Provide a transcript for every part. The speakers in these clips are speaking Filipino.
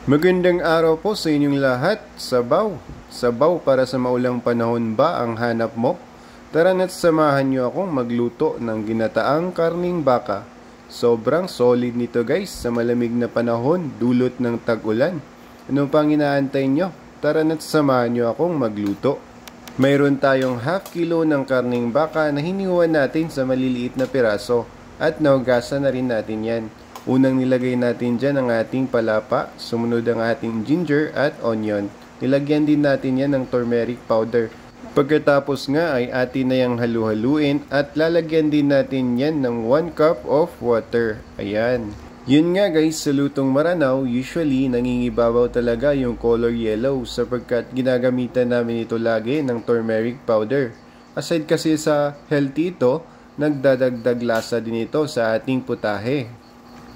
Magandang araw po sa inyong lahat. Sabaw. Sabaw para sa maulang panahon ba ang hanap mo? Tara na't samahan niyo akong magluto ng ginataang karning baka. Sobrang solid nito guys sa malamig na panahon dulot ng tag-ulan. Ano pang inaantay nyo? Tara na't samahan niyo akong magluto. Mayroon tayong half kilo ng karning baka na hiniwan natin sa maliliit na piraso at naugasan na rin natin yan. Unang nilagay natin dyan ang ating palapa, sumunod ang ating ginger at onion. Nilagyan din natin yan ng turmeric powder. Pagkatapos nga ay atin na yung halu-haluin at lalagyan din natin yan ng 1 cup of water. Ayan. Yun nga guys, sa lutong maranaw, usually nangingibabaw talaga yung color yellow sapagkat ginagamitan namin ito lagi ng turmeric powder. Aside kasi sa healthy ito, nagdadagdag lasa din ito sa ating putahe.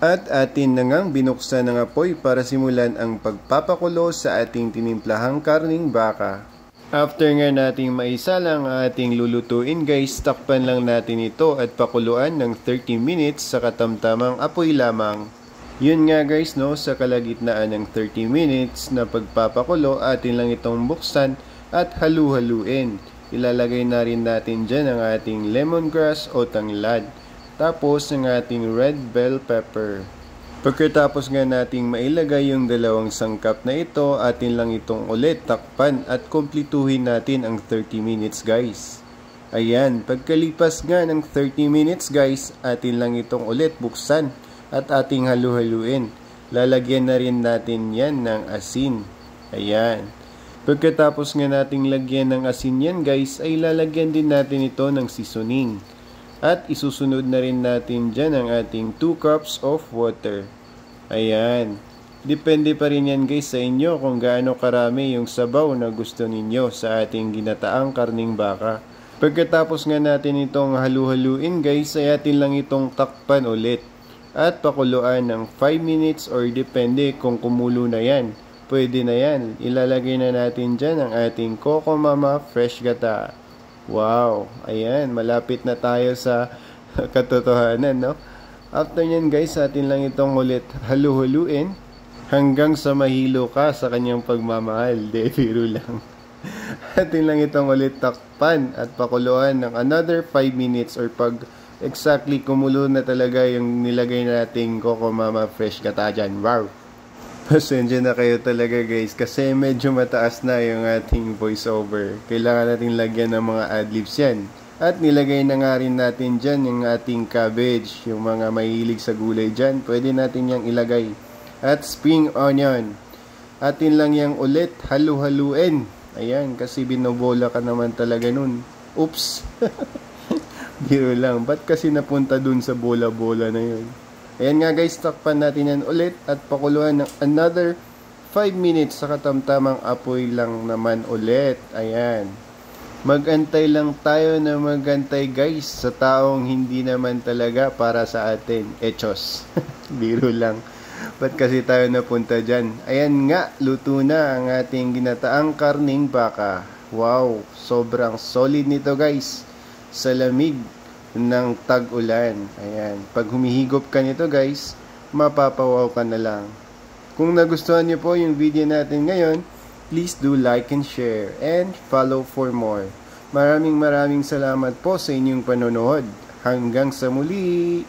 At atin na ngang binuksan ng apoy para simulan ang pagpapakulo sa ating tinimplahang karning baka. After nga nating maisalang ang ating lulutuin guys, takpan lang natin ito at pakuluan ng 30 minutes sa katamtamang apoy lamang. Yun nga guys no, sa kalagitnaan ng 30 minutes na pagpapakulo, atin lang itong buksan at halu-haluin. Ilalagay na rin natin dyan ang ating lemongrass o tanglad. Tapos ang ating red bell pepper. Pagkatapos nga nating mailagay yung dalawang sangkap na ito, atin lang itong ulit takpan at kumplituhin natin ang 30 minutes guys. Ayan, pagkalipas nga ng 30 minutes guys, atin lang itong ulit buksan at ating halu-haluin. Lalagyan na rin natin yan ng asin. Ayan. Pagkatapos nga nating lagyan ng asin yan guys, ay lalagyan din natin ito ng seasoning. At isusunod na rin natin dyan ang ating 2 cups of water. Ayan. Depende pa rin yan guys sa inyo kung gaano karami yung sabaw na gusto ninyo sa ating ginataang karning baka. Pagkatapos nga natin itong halu-haluin guys, ay atin lang itong takpan ulit. At pakuluan ng 5 minutes or depende kung kumulo na yan. Pwede na yan. Ilalagay na natin dyan ang ating Coco Mama Fresh Gata. Wow, ayan, malapit na tayo sa katotohanan, no? After nyan guys, atin lang itong ulit halu-huluin hanggang sa mahilo ka sa kanyang pagmamahal. Biro lang. Atin lang itong ulit takpan at pakuluan ng another 5 minutes or pag exactly kumulo na talaga yung nilagay nating Coco Mama Fresh Gata dyan. Wow! Pasensya na kayo talaga guys kasi medyo mataas na yung ating voiceover. Kailangan natin lagyan ng mga adlibs yan. At nilagay na nga rin natin dyan yung ating cabbage. Yung mga mahilig sa gulay dyan, pwede natin yang ilagay. At spring onion. Atin lang yang ulit halu-haluin. Ayan, kasi binobola ka naman talaga nun. Oops! Biro lang. Ba't kasi napunta dun sa bola-bola na yun? Ayan nga guys, takpan natin yan ulit at pakuluan ng another 5 minutes sa katamtamang apoy lang naman ulit. Ayan. Magantay lang tayo na magantay guys sa taong hindi naman talaga para sa atin. Echos. Biro lang. Ba't kasi tayo napunta dyan? Ayan nga, luto na ang ating ginataang karning baka. Wow, sobrang solid nito guys. Sa lamig ng tag-ulan. Ayan. Pag humihigop ka nito guys, mapapawaw ka na lang. Kung nagustuhan niyo po yung video natin ngayon, please do like and share and follow for more. Maraming salamat po sa inyong panonood. Hanggang sa muli!